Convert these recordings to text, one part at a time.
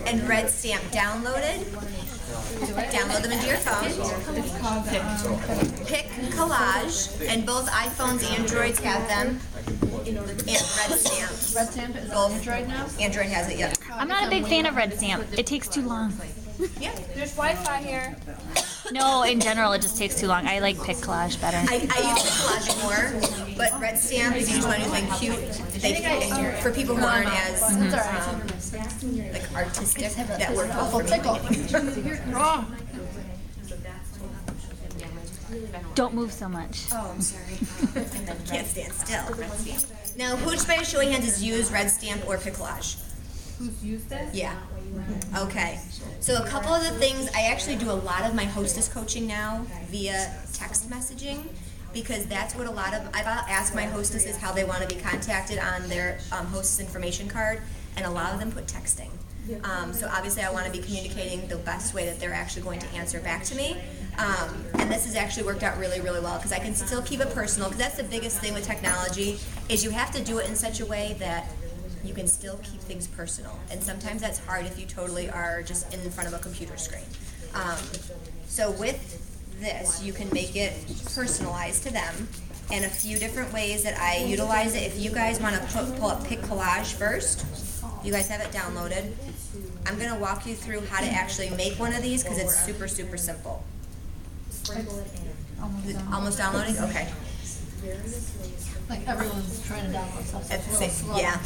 and Red Stamp downloaded. Download them into your phone. Pick Collage, and both iPhones, Androids have them. And Red Stamp. Red Stamp is on Android now? Android has it, yep. I'm not a big fan of Red Stamp. It takes too long. Yeah. There's Wi-Fi here. No, in general, it just takes too long. I like Pick Collage better. I use Pick Collage more, but Red Stamp is usually anything cute. For people who aren't as like artistic, that work well for me. Don't move so much. Oh, I'm sorry. Can't stand still. Now, which by a show of hands has used Red Stamp or Pick Collage? Who's used this? Yeah. Okay. So a couple of the things, I actually do a lot of my hostess coaching now via text messaging, because that's what I've asked my hostesses how they want to be contacted on their hostess information card, and a lot of them put texting. So obviously I want to be communicating the best way that they're actually going to answer back to me. And this has actually worked out really, really well, because I can still keep it personal, because that's the biggest thing with technology, is you have to do it in such a way that you can still keep things personal. And sometimes that's hard if you totally are just in front of a computer screen. So with this, you can make it personalized to them. And a few different ways that I utilize it. If you guys want to pull up Pick Collage first, you guys have it downloaded. I'm going to walk you through how to actually make one of these, because it's super, super simple. Almost downloading? Okay. Like everyone's trying to download stuff. So slow. Yeah.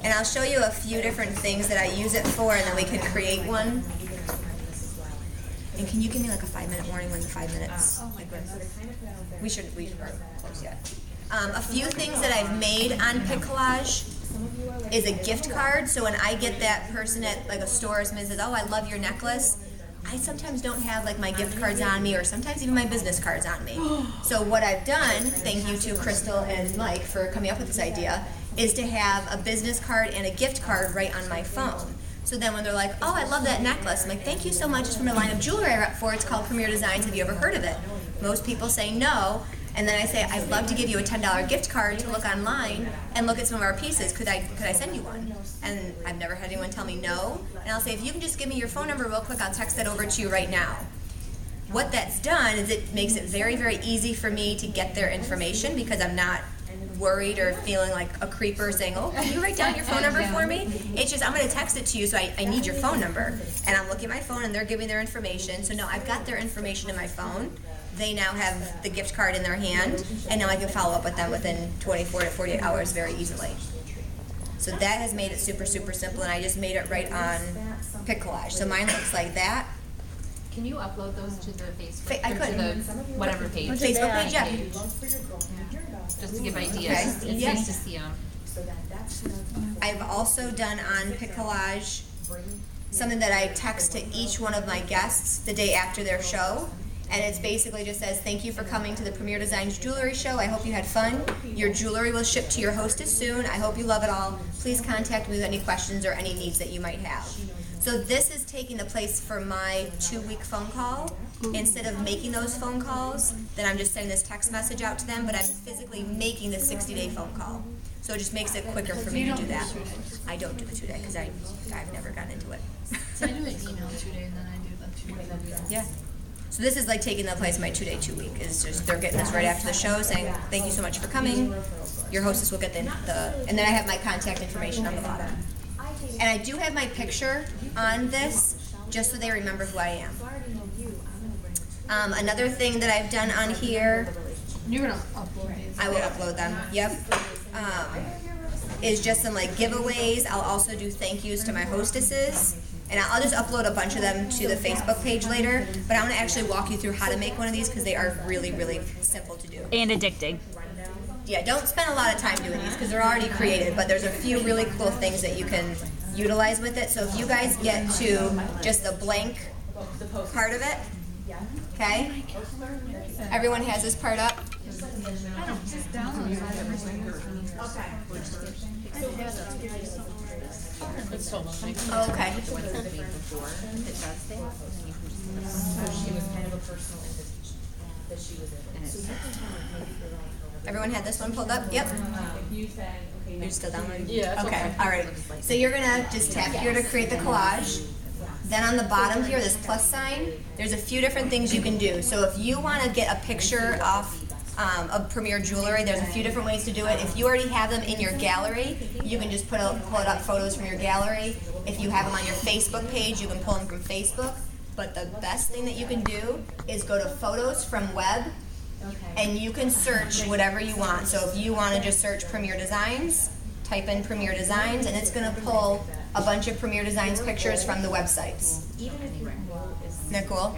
And I'll show you a few different things that I use it for, and then we can create one. And can you give me like a 5-minute warning when the 5 minutes? We should close yet. A few things that I've made on Pick Collage is a gift card. So when I get that person at like a store or something says, "Oh, I love your necklace," I sometimes don't have like my gift cards on me, or sometimes even my business cards on me. So what I've done, thank you to Crystal and Mike for coming up with this idea, is to have a business card and a gift card right on my phone. So then when they're like, "Oh, I love that necklace," I'm like, "Thank you so much. It's from a line of jewelry I rep for. It's called Premier Designs. Have you ever heard of it?" Most people say no. And then I say, "I'd love to give you a $10 gift card to look online and look at some of our pieces. Could I send you one?" And I've never had anyone tell me no. And I'll say, "If you can just give me your phone number real quick, I'll text that over to you right now." What that's done is it makes it very, very easy for me to get their information, because I'm not worried or feeling like a creeper saying, "Oh, can you write down your phone number for me?" It's just, I'm going to text it to you, so I need your phone number. And I'm looking at my phone and they're giving their information. So no, I've got their information in my phone. They now have the gift card in their hand, and now I can follow up with them within 24 to 48 hours very easily. So that has made it super, super simple, and I just made it right on Pick Collage. So mine looks like that. Can you upload those to the Facebook? I could. To the whatever page. Facebook page, yeah. Just to give ideas. Okay. It's nice to see them. I've also done on Pick Collage something that I text to each one of my guests the day after their show. And it's basically just says, "Thank you for coming to the Premier Designs Jewelry Show. I hope you had fun. Your jewelry will ship to your hostess soon. I hope you love it all. Please contact me with any questions or any needs that you might have." So this is taking the place for my 2-week phone call. Instead of making those phone calls, then I'm just sending this text message out to them, but I'm physically making the 60-day phone call. So it just makes it quicker for me to do that. I don't do the 2-day because I've never gotten into it. So I do an email 2-day and then I do the 2-day. Yeah. So this is like taking the place of my 2-day 2-week. It's just they're getting this right after the show, saying, "Thank you so much for coming. Your hostess will get the and then I have my contact information on the bottom. And I do have my picture on this, just so they remember who I am. Another thing that I've done on here, You're gonna upload these. I will upload them. Yep. Is just some like giveaways. I'll also do thank yous to my hostesses. And I'll just upload a bunch of them to the Facebook page later, but I want to actually walk you through how to make one of these, because they are really, really simple to do. And addicting. Yeah, don't spend a lot of time doing these because they're already created, but there's a few really cool things that you can utilize with it. So if you guys get to just the blank part of it, okay? Everyone has this part up? Oh, okay. Everyone had this one pulled up? Yep. You're still downloading? Yeah. Okay, all right. So you're gonna just tap here to create the collage. Then on the bottom here, this plus sign, there's a few different things you can do. So if you wanna get a picture of Premier Jewelry, there's a few different ways to do it. If you already have them in your gallery, you can just pull up photos from your gallery. If you have them on your Facebook page, you can pull them from Facebook. But the best thing that you can do is go to Photos from Web, and you can search whatever you want. So if you want to just search Premier Designs, type in Premier Designs, and it's going to pull a bunch of Premier Designs pictures from the websites. Isn't that cool?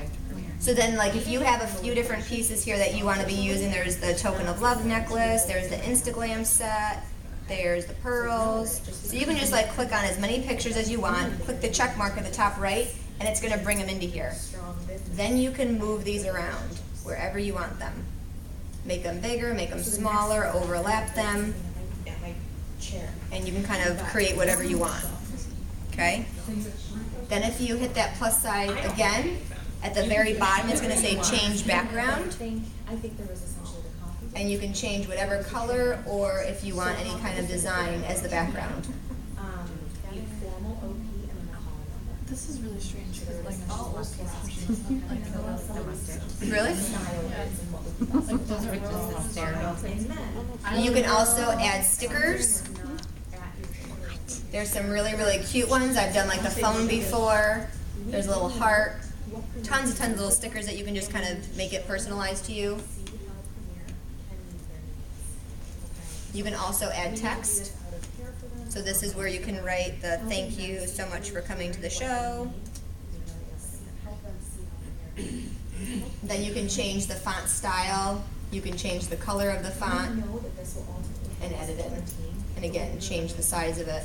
So then, like, if you have a few different pieces here that you want to be using, there's the Token of Love necklace, there's the Instaglam set, there's the pearls. So you can just, like, click on as many pictures as you want, click the check mark at the top right, and it's going to bring them into here. Then you can move these around wherever you want them. Make them bigger, make them smaller, overlap them, and you can kind of create whatever you want. Okay? Then if you hit that plus sign again, at the very bottom it's going to say change background. And you can change whatever color or if you want any kind of design as the background. This is really strange because like all Really? like those are You can also add stickers. There's some really, really cute ones. I've done like the phone before. There's a little heart. Tons of little stickers that you can just kind of make it personalized to you. You can also add text. So this is where you can write the thank you so much for coming to the show. Then you can change the font style. You can change the color of the font and edit it. And again, change the size of it.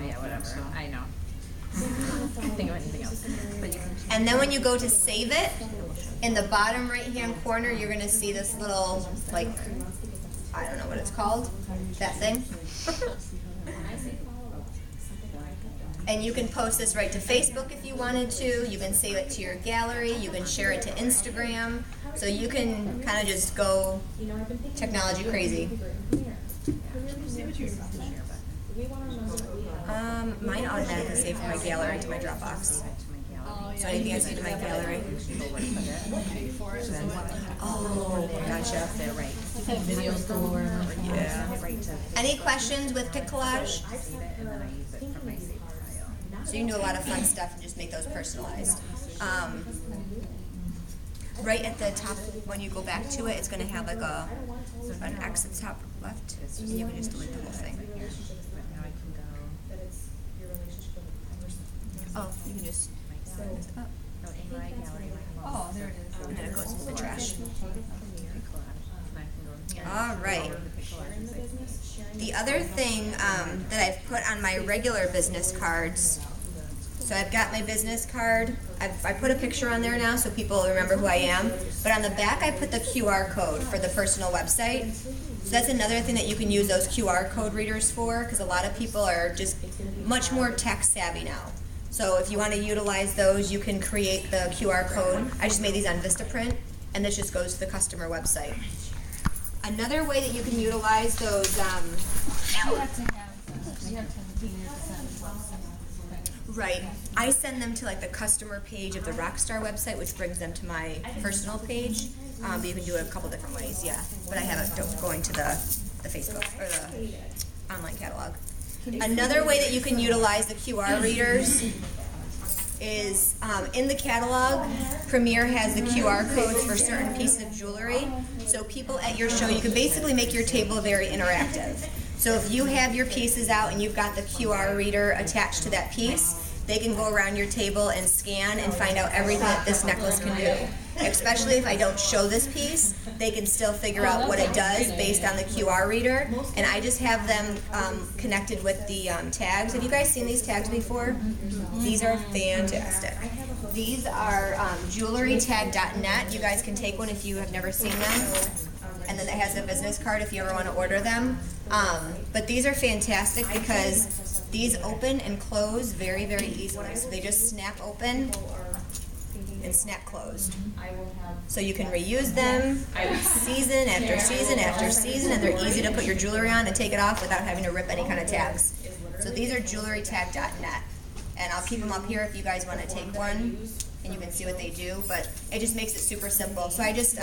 Yeah, whatever. I know. Can't think of anything else. But you can. And then when you go to save it, in the bottom right-hand corner, you're going to see this little, like, I don't know what it's called, that thing. And you can post this right to Facebook if you wanted to. You can save it to your gallery. You can share it to Instagram. So you can kind of just go technology crazy. Mine automatically saved from my gallery to my Dropbox. So anything I see to my gallery. Oh, gotcha. videos galore. Yeah. Any questions with Pic Collage? So you can do a lot of fun stuff and just make those personalized. Right at the top, when you go back to it, it's going to have like an X at the top left. You can just delete the whole thing. Oh, you can just this up. Oh, there it is. And then it goes into the trash. All right. The other thing that I've put on my regular business cards, so I've got my business card. I put a picture on there now so people remember who I am. But on the back, I put the QR code for the personal website. So that's another thing that you can use those QR code readers for, because a lot of people are just much more tech savvy now. So if you want to utilize those, you can create the QR code. I just made these on Vistaprint, and this just goes to the customer website. Another way that you can utilize those, You have to have 10%. right, I send them to like the customer page of the Rockstar website, which brings them to my personal page. But you can do it a couple different ways, yeah. But I have it going to the Facebook or the online catalog. Another way that you can utilize the QR readers is in the catalog, Premier has the QR codes for certain pieces of jewelry. So people at your show, you can basically make your table very interactive. So if you have your pieces out and you've got the QR reader attached to that piece, they can go around your table and scan and find out everything that this necklace can do. Especially if I don't show this piece, they can still figure out what it does based on the QR reader. And I just have them connected with the tags. Have you guys seen these tags before? These are fantastic. These are jewelrytag.net. You guys can take one if you have never seen them. And then it has a business card if you ever want to order them. But these are fantastic because these open and close very, very easily. So they just snap open and snap closed. So you can reuse them season after season after season, and they're easy to put your jewelry on and take it off without having to rip any kind of tags. So these are jewelrytag.net, and I'll keep them up here if you guys want to take one and you can see what they do, but it just makes it super simple. So I just,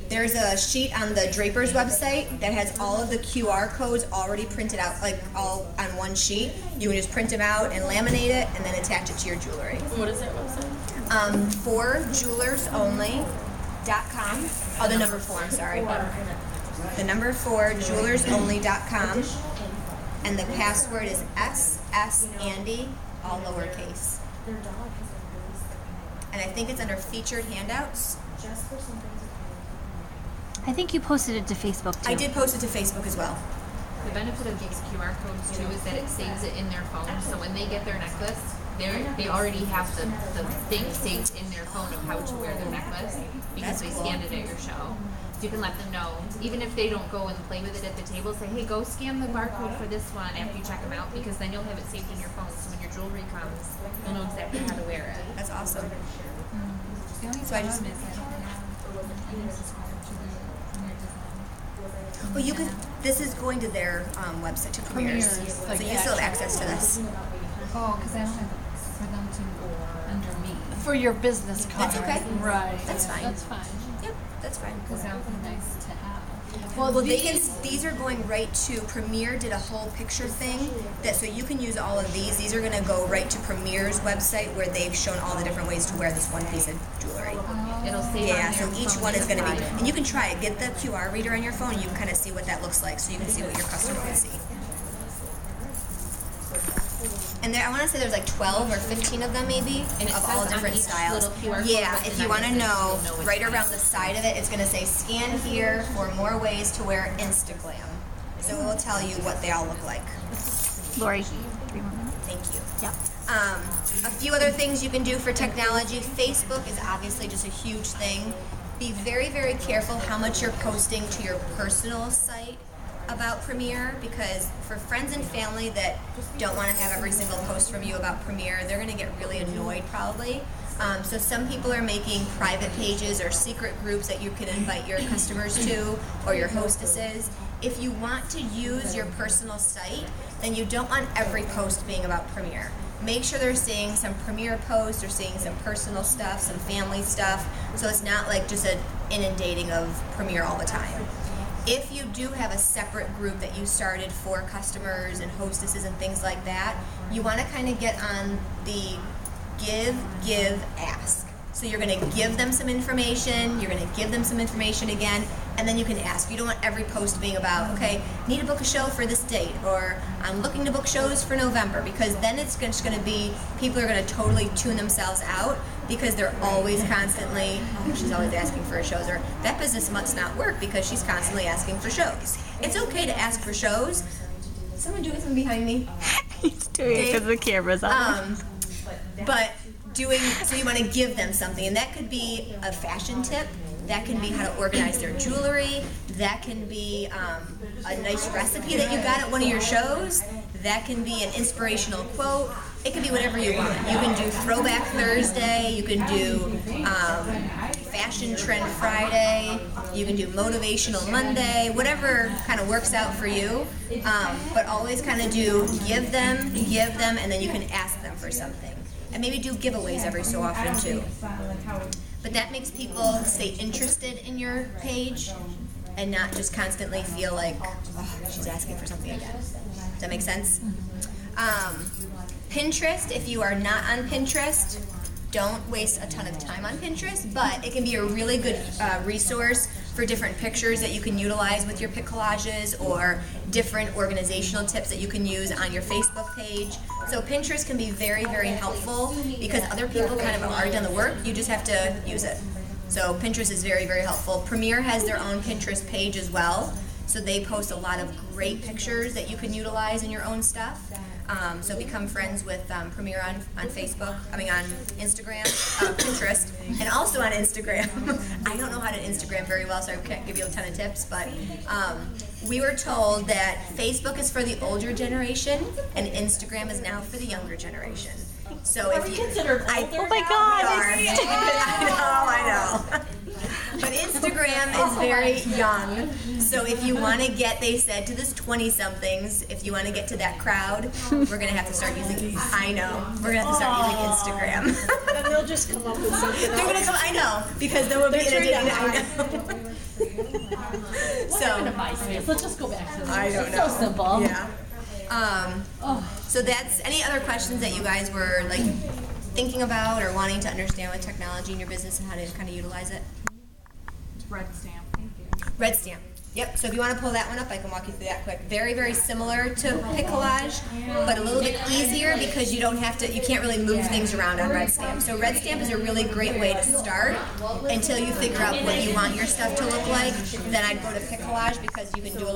there's a sheet on the Draper's website that has all of the QR codes already printed out, like all on one sheet. You can just print them out and laminate it and then attach it to your jewelry. What is that website? 4jewelersonly.com. Oh, the number 4, I'm sorry. The number 4jewelersonly.com. And the password is SSAndy, all lowercase. And I think it's under featured handouts. I think you posted it to Facebook too. I did post it to Facebook as well. The benefit of these QR codes too is that it saves it in their phone. So when they get their necklace, they already have the thing saved in their phone of how to wear their necklace because they scanned it at your show. So you can let them know, even if they don't go and play with it at the table, say, hey, go scan the barcode for this one after you check them out, because then you'll have it saved in your phone. So when your jewelry comes, you'll know exactly how to wear it. That's awesome. The only So I just- problem is I don't have any subscribe to the Premier Design. Well, you could. This is going to their website to Premier's, Premier's, so like you still have access to this. Oh, because I don't have it for them to under me. For your business card. That's okay. Right. That's fine. That's fine. Yep, that's fine. Because that would be nice to have. Well, they can. These are going right to Premier. Did a whole picture thing that so you can use all of these. These are going to go right to Premier's website where they've shown all the different ways to wear this one piece of jewelry. It'll save Yeah, on so their each phone one is going to be, inside. and you can try it. Get the QR reader on your phone. You can kind of see what that looks like, so you can see what your customer would see. And there, I want to say there's like 12 or 15 of them maybe, And it of says all on different each styles. little QR code Yeah, what if the you want to necklace is, know, you'll know which right one. around the side of it, it's going to say scan here for more ways to wear Instaglam. So it will tell you what they all look like. Lori, 3 more minutes. Thank you. Yep. A few other things you can do for technology. Facebook is obviously just a huge thing. Be very, very careful how much you're posting to your personal site about Premiere, because for friends and family that don't want to have every single post from you about Premiere, they're going to get really annoyed probably. So some people are making private pages or secret groups that you can invite your customers to or your hostesses. If you want to use your personal site, then you don't want every post being about Premiere. Make sure they're seeing some Premiere posts or seeing some personal stuff, some family stuff, so it's not like just an inundating of Premiere all the time. If you do have a separate group that you started for customers and hostesses and things like that, you want to kind of get on the give, ask. So you're going to give them some information, you're going to give them some information again, and then you can ask. You don't want every post being about, okay, need to book a show for this date, or I'm looking to book shows for November, because then it's just going to be, people are going to totally tune themselves out because they're always constantly, oh, she's always asking for shows, or that business must not work because she's constantly asking for shows. It's okay to ask for shows. Someone doing something behind me? He's doing it because the camera's on. But doing, so you want to give them something, and that could be a fashion tip, that can be how to organize their jewelry, that can be a nice recipe that you got at one of your shows, that can be an inspirational quote, it can be whatever you want. You can do Throwback Thursday, you can do Fashion Trend Friday, you can do Motivational Monday, whatever kind of works out for you, but always kind of do give them, and then you can ask them for something. And maybe do giveaways every so often too. But that makes people stay interested in your page and not just constantly feel like, oh, she's asking for something again. Does that make sense? Pinterest, if you are not on Pinterest, don't waste a ton of time on Pinterest, but it can be a really good resource for different pictures that you can utilize with your pic collages, or different organizational tips that you can use on your Facebook page. So Pinterest can be very, very helpful because other people kind of have already done the work, you just have to use it. So Pinterest is very, very helpful. Premiere has their own Pinterest page as well, so they post a lot of great pictures that you can utilize in your own stuff. So become friends with Premiere on Facebook, on Instagram, Pinterest, and also on Instagram. I don't know how to Instagram very well, so I can't give you a ton of tips, but we were told that Facebook is for the older generation and Instagram is now for the younger generation. So if you considered I, older Oh my now? God. I know. But Instagram is very young. So if you want to get, they said to this 20-somethings, if you want to get to that crowd, we're going to have to start using, I know, we're going to have to start using Instagram. And they'll just come up with something They're going to come, I know, because there will be inundated, I know. So, Let's just go back to this. I don't It's know. so simple. Yeah. So that's, any other questions that you guys were like thinking about or wanting to understand with technology in your business and how to kind of utilize it? Red stamp. Red Stamp. Yep, so if you want to pull that one up, I can walk you through that quick. Very, very similar to Piccolage, but a little bit easier because you don't have to, you can't really move things around on Red Stamp. So Red Stamp is a really great way to start until you figure out what you want your stuff to look like. Then I'd go to Piccolage because you can do a little